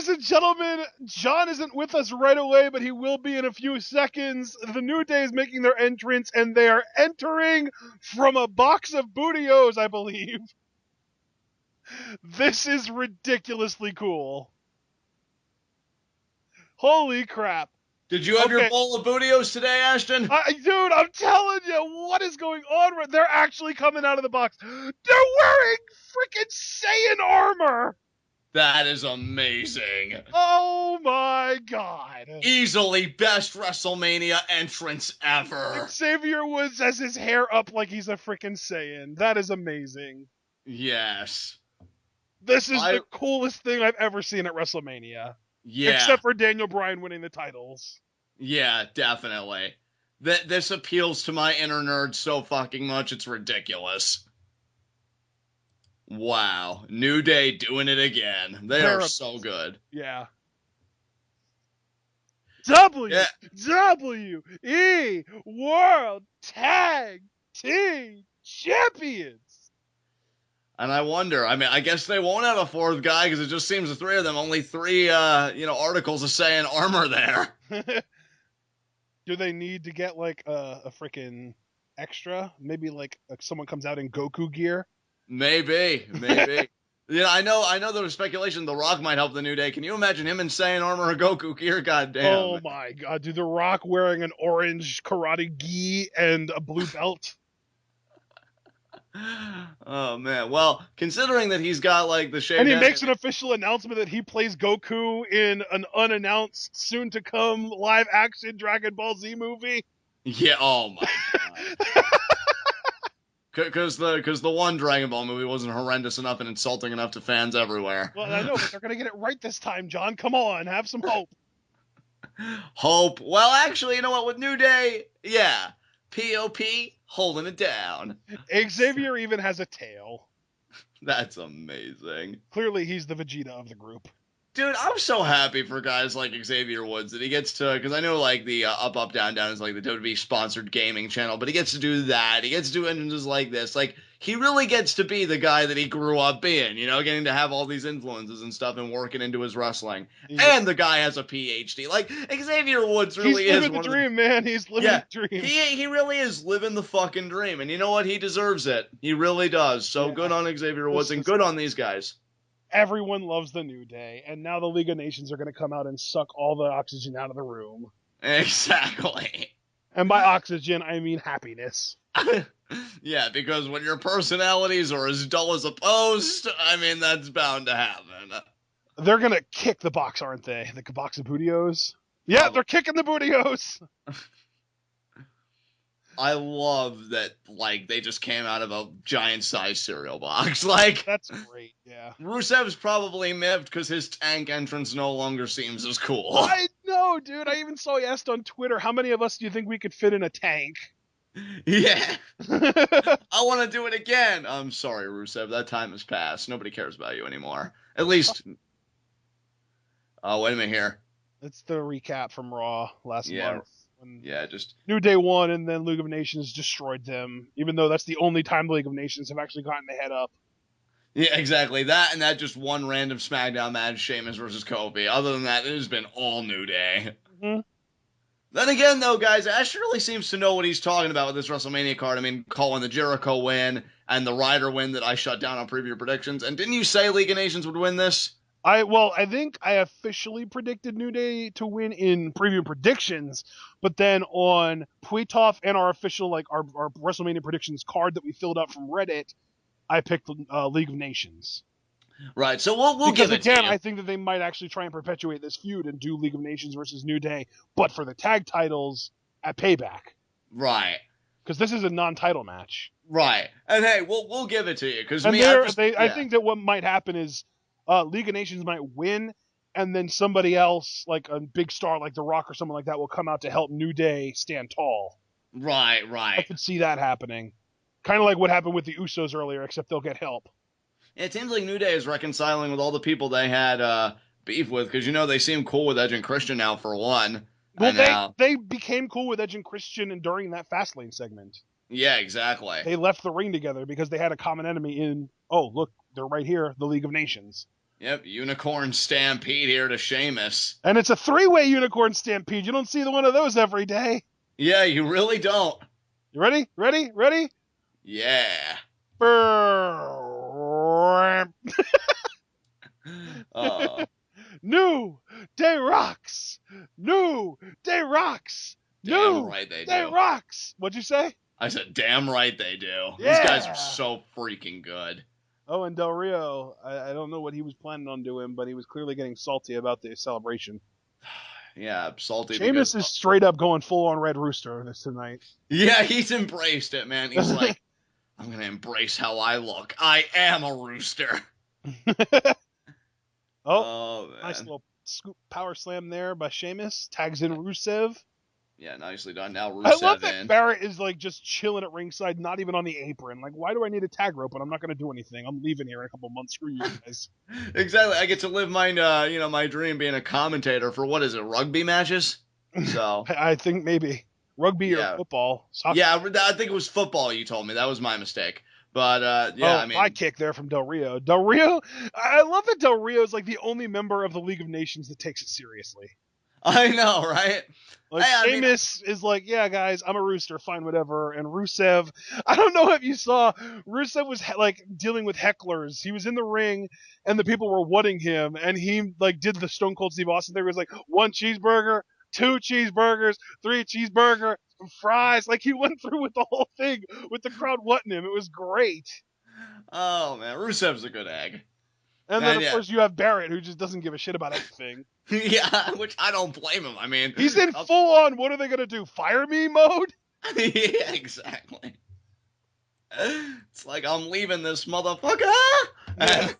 Ladies and gentlemen, John isn't with us right away, but he will be in a few seconds. The New Day is making their entrance, and they are entering from a box of Bootios, I believe. This is ridiculously cool. Holy crap. Did you have your bowl of Bootios today, Ashton? Dude, I'm telling you, what is going on? They're actually coming out of the box. They're wearing freaking Saiyan armor. That is amazing. Oh my god. Easily best WrestleMania entrance ever. Xavier Woods has his hair up like he's a freaking Saiyan. That is amazing. Yes. This is the coolest thing I've ever seen at WrestleMania. Yeah. Except for Daniel Bryan winning the titles. Yeah, definitely. This appeals to my inner nerd so fucking much, it's ridiculous. Wow. New Day doing it again. They're so good. Yeah. WWE World Tag Team Champions. And I wonder, I mean, I guess they won't have a fourth guy because it just seems the three of them, only three, articles of saying armor there. Do they need to get like a freaking extra? Maybe like someone comes out in Goku gear? Maybe. I know there was speculation The Rock might help the New Day. Can you imagine him in Saiyan armor or Goku gear? Goddamn. Oh my god, dude, The Rock wearing an orange karate gi and a blue belt. Oh man, well, considering that he's got like the shape, and he makes an official announcement that he plays Goku in an unannounced, soon-to-come live-action Dragon Ball Z movie. Yeah, oh my god. Because the one Dragon Ball movie wasn't horrendous enough and insulting enough to fans everywhere. Well, I know, but they're gonna get it right this time, John. Come on, have some hope. Hope. Well, actually, you know what? With New Day, yeah, POP holding it down. Xavier even has a tail. That's amazing. Clearly, he's the Vegeta of the group. Dude, I'm so happy for guys like Xavier Woods that he gets to, because I know like the Up Up Down Down is like the WWE sponsored gaming channel, but he gets to do that. He gets to do entrances like this. Like, he really gets to be the guy that he grew up being, getting to have all these influences and stuff and working into his wrestling. Yeah. And the guy has a PhD. Like, Xavier Woods really is living the dream, man. He's living the dream. He really is living the fucking dream. And you know what? He deserves it. He really does. So good on Xavier Woods and good on these guys. Everyone loves the New Day, and now the League of Nations are going to come out and suck all the oxygen out of the room. Exactly. And by oxygen, I mean happiness. Yeah, because when your personalities are as dull as a post, I mean, that's bound to happen. They're going to kick the box, aren't they? The box of Bootios? Yeah, they're kicking the Bootios! I love that, like, they just came out of a giant-sized cereal box. Like, that's great, yeah. Rusev's probably miffed because his tank entrance no longer seems as cool. I know, dude. I even saw he asked on Twitter, how many of us do you think we could fit in a tank? Yeah. I want to do it again. I'm sorry, Rusev. That time has passed. Nobody cares about you anymore. At least... Oh, wait a minute here. It's the recap from Raw last month. Just New Day won, and then League of Nations destroyed them. Even though that's the only time the League of Nations have actually gotten the head up. Yeah, exactly. That and that just one random SmackDown match, Sheamus versus Kofi. Other than that, it has been all New Day. Mm-hmm. Then again, though, guys, Ash really seems to know what he's talking about with this WrestleMania card. I mean, calling the Jericho win and the Ryder win that I shut down on preview predictions. And didn't you say League of Nations would win this? I think I officially predicted New Day to win in preview predictions, but then on Puitoff and our official, like, our WrestleMania predictions card that we filled out from Reddit, I picked League of Nations. Right, so we'll give it to you. Again, I think that they might actually try and perpetuate this feud and do League of Nations versus New Day, but for the tag titles at Payback. Right. Because this is a non-title match. Right. And hey, we'll give it to you. Because I think that what might happen is League of Nations might win, and then somebody else, like a big star like The Rock or someone like that, will come out to help New Day stand tall. Right. I could see that happening. Kind of like what happened with the Usos earlier, except they'll get help. It seems like New Day is reconciling with all the people they had beef with, because, they seem cool with Edge and Christian now, for one. Well, they became cool with Edge and Christian during that Fastlane segment. Yeah, exactly. They left the ring together because they had a common enemy in, oh, look, they're right here, the League of Nations. Yep, Unicorn Stampede here to Sheamus. And it's a 3-way unicorn stampede. You don't see one of those every day. Yeah, you really don't. You ready? Ready? Ready? Yeah. Oh, New Day Rocks. New Day Rocks. damn New right they Day do. Rocks. What'd you say? I said, damn right they do. These guys are Yeah. so freaking good. Oh, and Del Rio, I don't know what he was planning on doing, but he was clearly getting salty about the celebration. Yeah, salty because Sheamus is straight up going full on Red Rooster this tonight. yeah, he's embraced it, man. He's like, I'm gonna embrace how I look. I am a rooster. Oh, Oh nice man. little scoop power slam there by Sheamus. Tags in Rusev. Yeah, nicely done. Now I love Rusev that in. Barrett is like just chilling at ringside, not even on the apron. Like, why do I need a tag rope when I'm not going to do anything? I'm leaving here in a couple months. Screw you guys. Exactly. I get to live my my dream being a commentator for what is it, rugby matches? So I think maybe rugby or yeah. football. Soccer. Yeah, I think it was football you told me. That was my mistake. But yeah, I Oh, high mean, kick there from Del Rio. Del Rio, I love that Del Rio is like the only member of the League of Nations that takes it seriously. I know, right? Like Hey, I mean, Sheamus is like, yeah, guys, I'm a rooster, fine, whatever. And Rusev, I don't know if you saw, Rusev was like dealing with hecklers. He was in the ring, and the people were whatting him, and he like did the Stone Cold Steve Austin thing. Where he was like 1 cheeseburger, 2 cheeseburgers, 3 cheeseburger, fries. Like he went through with the whole thing with the crowd whatting him. It was great. oh man, Rusev's a good egg. And then And of yeah, course you have Barrett, who just doesn't give a shit about anything. yeah, which I don't blame him. I mean, He's in full on, what are they gonna do? Fire me mode? yeah, exactly. It's like I'm leaving this motherfucker. Yeah. And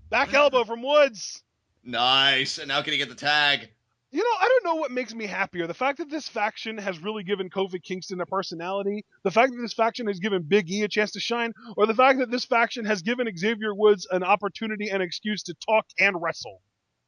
Back elbow from Woods. nice. And now can he get the tag? You know, I don't know what makes me happier. The fact that this faction has really given Kofi Kingston a personality, the fact that this faction has given Big E a chance to shine, or the fact that this faction has given Xavier Woods an opportunity and excuse to talk and wrestle,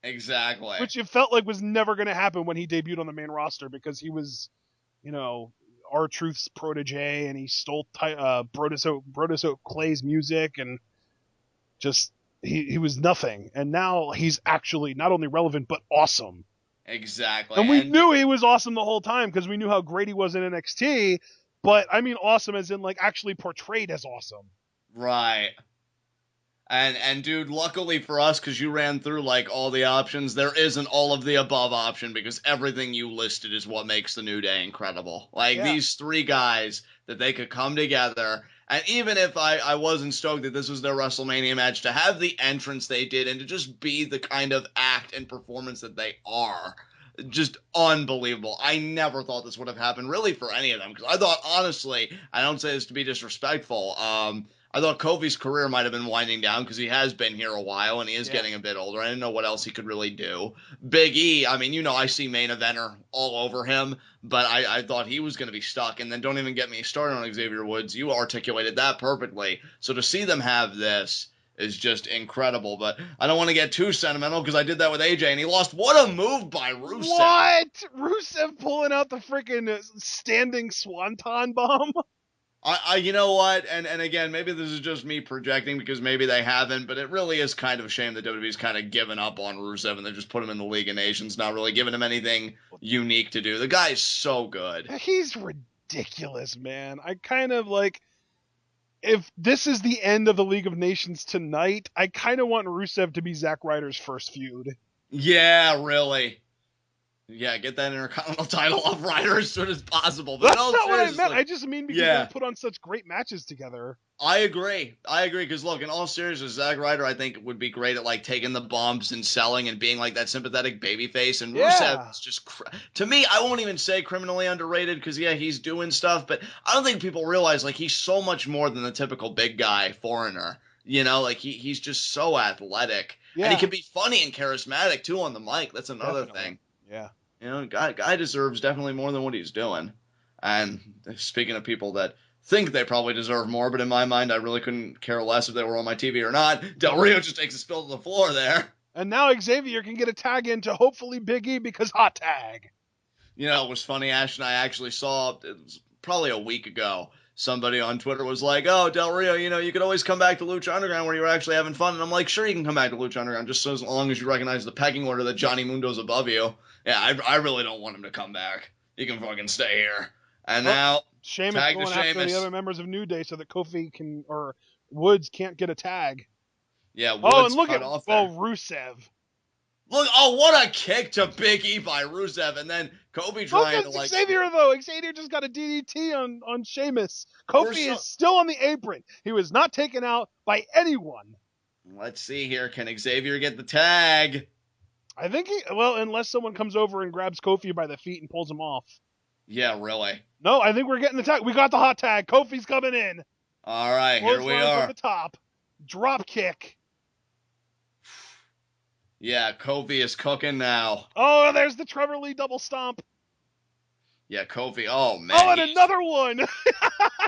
Exactly. which it felt like was never going to happen when he debuted on the main roster because he was, you know, R-Truth's protege and he stole Brodus Clay's music and just, he was nothing. And now he's actually not only relevant, but awesome. Exactly. And we knew he was awesome the whole time because we knew how great he was in NXT. But I mean, awesome as in like actually portrayed as awesome. right. And dude, luckily for us, because you ran through like all the options, there isn't all of the above option because everything you listed is what makes the New Day incredible. Like Yeah. these three guys that they could come together. And even if I wasn't stoked that this was their WrestleMania match, to have the entrance they did and to just be the kind of act and performance that they are, just unbelievable. I never thought this would have happened really for any of them because I thought, honestly, I don't say this to be disrespectful, I thought Kofi's career might have been winding down because he has been here a while and he is getting a bit older. I didn't know what else he could really do. Big E, I mean, I see main eventer all over him, but I thought he was going to be stuck. And then don't even get me started on Xavier Woods. You articulated that perfectly. So to see them have this is just incredible. But I don't want to get too sentimental because I did that with AJ and he lost. What a move by Rusev. What? Rusev pulling out the freaking standing swanton bomb? You know what, and again, maybe this is just me projecting because maybe they haven't, but it really is kind of a shame that WWE's kind of given up on Rusev and they just put him in the League of Nations, not really giving him anything unique to do. The guy is so good. He's ridiculous, man. I kind of like, if this is the end of the League of Nations tonight, I kind of want Rusev to be Zack Ryder's first feud. Yeah, really. Yeah, get that Intercontinental title off Ryder as soon as possible. But That's no, not what I meant. seriously, I just mean because yeah. they put on such great matches together. I agree. Because look, in all seriousness, Zack Ryder, I think would be great at like taking the bumps and selling and being like that sympathetic babyface. And Rusev is just, to me, I won't even say criminally underrated because yeah, he's doing stuff, but I don't think people realize like he's so much more than the typical big guy foreigner. Like he's just so athletic and he can be funny and charismatic too on the mic. That's another thing. Yeah. Guy deserves definitely more than what he's doing. And speaking of people that think they probably deserve more, but in my mind, I really couldn't care less if they were on my TV or not. Del Rio just takes a spill to the floor there. And now Xavier can get a tag into hopefully Big E because hot tag. It was funny, Ash and I actually saw, it was probably a week ago, somebody on Twitter was like, "Oh, Del Rio, you could always come back to Lucha Underground where you were actually having fun." And I'm like, "Sure, you can come back to Lucha Underground, just so as long as you recognize the pecking order that Johnny Mundo's above you." Yeah, I really don't want him to come back. He can fucking stay here. And Oh, now, Sheamus tag to going after the other Sheamus. members of New Day so that Kofi or Woods can't get a tag. Yeah, Oh, and Woods look at cut off there. Rusev. Look, oh, what a kick to Big E by Rusev, and then Kofi Look trying at to like. Xavier though. Xavier just got a DDT on Sheamus. For Kofi some, is still on the apron. He was not taken out by anyone. let's see here. Can Xavier get the tag? I think unless someone comes over and grabs Kofi by the feet and pulls him off. Yeah, really. No, I think we're getting the tag. We got the hot tag. Kofi's coming in. All right, here we Clothesline from are. the top. Drop kick. Yeah, Kofi is cooking now. Oh, there's the Trevor Lee double stomp. Yeah, Kofi. Oh man. Oh, and another one.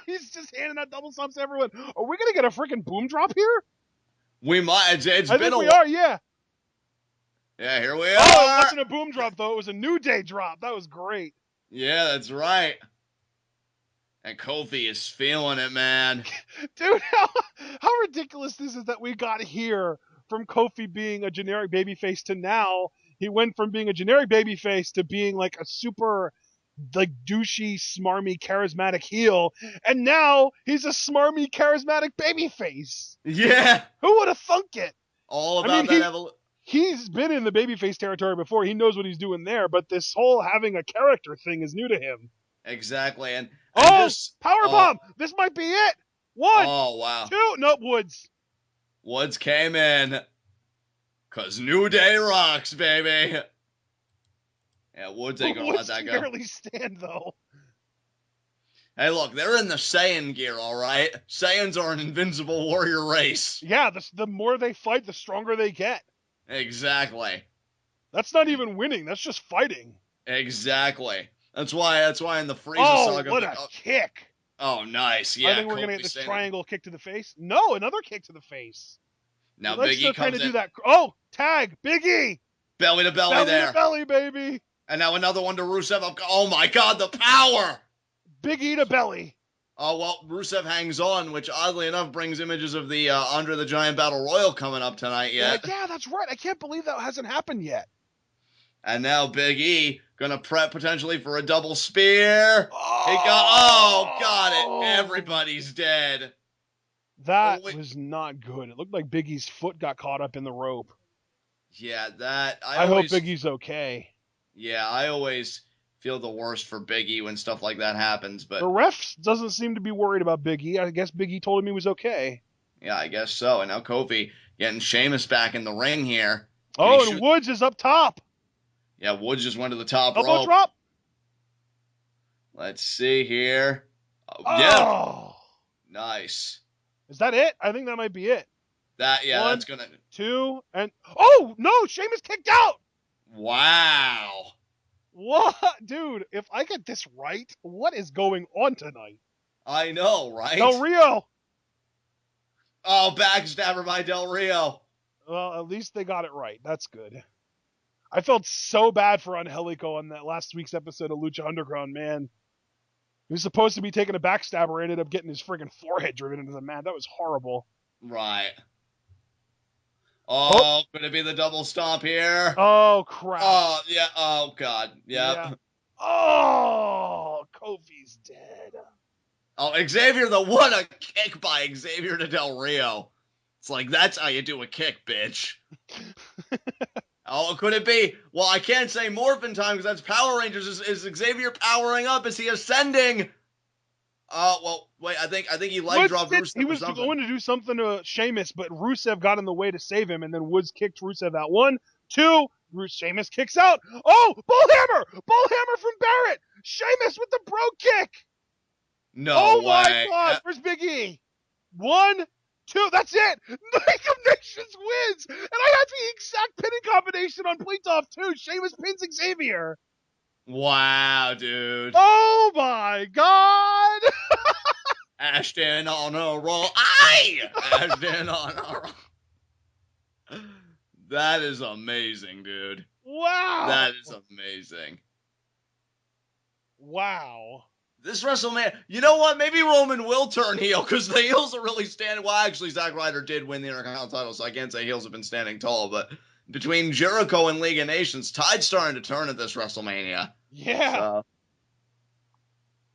He's just handing out double stomps to everyone. Are we gonna get a freaking boom drop here? We might. It's I been think a we while. are. Yeah. Yeah, here we Oh, it are. wasn't a boom drop though. It was a New Day drop. That was great. Yeah, that's right. And Kofi is feeling it, man. Dude, how ridiculous this is that we got here from Kofi being a generic babyface to now he went from being a generic babyface to being like a super like douchey, smarmy, charismatic heel, and now he's a smarmy, charismatic babyface. Yeah. Who would have thunk it? All about that evolution. He's been in the babyface territory before. He knows what he's doing there, but this whole having a character thing is new to him. Exactly. And just powerbomb. This might be it. One. Oh, wow. Two. Nope, Woods. Woods came in. Cause New Day rocks, baby. Yeah, Woods ain't gonna let that go. Woods can barely stand though. Hey, look, they're in the Saiyan gear, all right? Saiyans are an invincible warrior race. Yeah, the more they fight, the stronger they get. Exactly. That's not even winning. That's just fighting. Exactly. That's why in the Frieza saga. Oh, what a kick! Oh, nice. Yeah. I think we're gonna get this triangle kick to the face. No, another kick to the face. Now Big E comes in. Do that. Oh, tag, Big E. Belly to belly there. Belly to belly, baby. And now another one to Rusev. Oh my God, the power! Big E to belly. Oh, well, Rusev hangs on, which oddly enough brings images of the Andre the Giant Battle Royal coming up tonight yet. Yeah, that's right. I can't believe that hasn't happened yet. And now Big E gonna prep potentially for a double spear. Oh, got it. Everybody's dead. That was not good. It looked like Big E's foot got caught up in the rope. Yeah, that... I hope Big E's okay. Yeah, I always feel the worst for Big E when stuff like that happens, but... The ref doesn't seem to be worried about Big E. I guess Big E told him he was okay. Yeah, I guess so. And now Kofi getting Sheamus back in the ring here. And Woods is up top. Yeah, Woods just went to the top rope. Elbow drop. Let's see here. Yeah. Nice. Is that it? I think that might be it. One, that's gonna... 2, and... Oh, no! Sheamus kicked out! Wow. What? Dude, if I get this right, what is going on tonight? I know, right? Del Rio! Oh, backstabber by Del Rio. Well, at least they got it right. That's good. I felt so bad for Angelico on that last week's episode of Lucha Underground, man. He was supposed to be taking a backstabber, ended up getting his friggin' forehead driven into the mat. That was horrible. Right. Oh, could it be the double stomp here? Oh, crap. Oh, yeah. Oh, God. Yep. Yeah. Oh, Kofi's dead. Oh, Xavier, what a kick by Xavier to Del Rio. It's like, that's how you do a kick, bitch. Oh, could it be? Well, I can't say Morphin time because that's Power Rangers. Is Xavier powering up? Is he ascending? Well, wait, I think he leg dropped Rusev. He was going to do something to Sheamus, but Rusev got in the way to save him, and then Woods kicked Rusev out. 1, 2, Sheamus kicks out. Oh, bullhammer! Bullhammer from Barrett! Sheamus with the bro kick! No way. My God, where's Big E? 1, 2, that's it! League of Nations wins! And I had the exact pinning combination on Bleetoff too. Sheamus pins Xavier. Wow, dude. Oh my God! Ashton on a roll. Aye! Ashton on a roll. That is amazing, dude. Wow. That is amazing. Wow. This WrestleMania, you know what? Maybe Roman will turn heel because the heels are really standing. Well, actually, Zack Ryder did win the Intercontinental title, so I can't say heels have been standing tall. But between Jericho and League of Nations, tide's starting to turn at this WrestleMania. Yeah. So,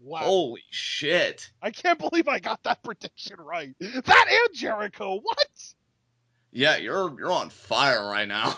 Wow. holy shit. I can't believe I got that prediction right. That and Jericho. What? Yeah, you're on fire right now.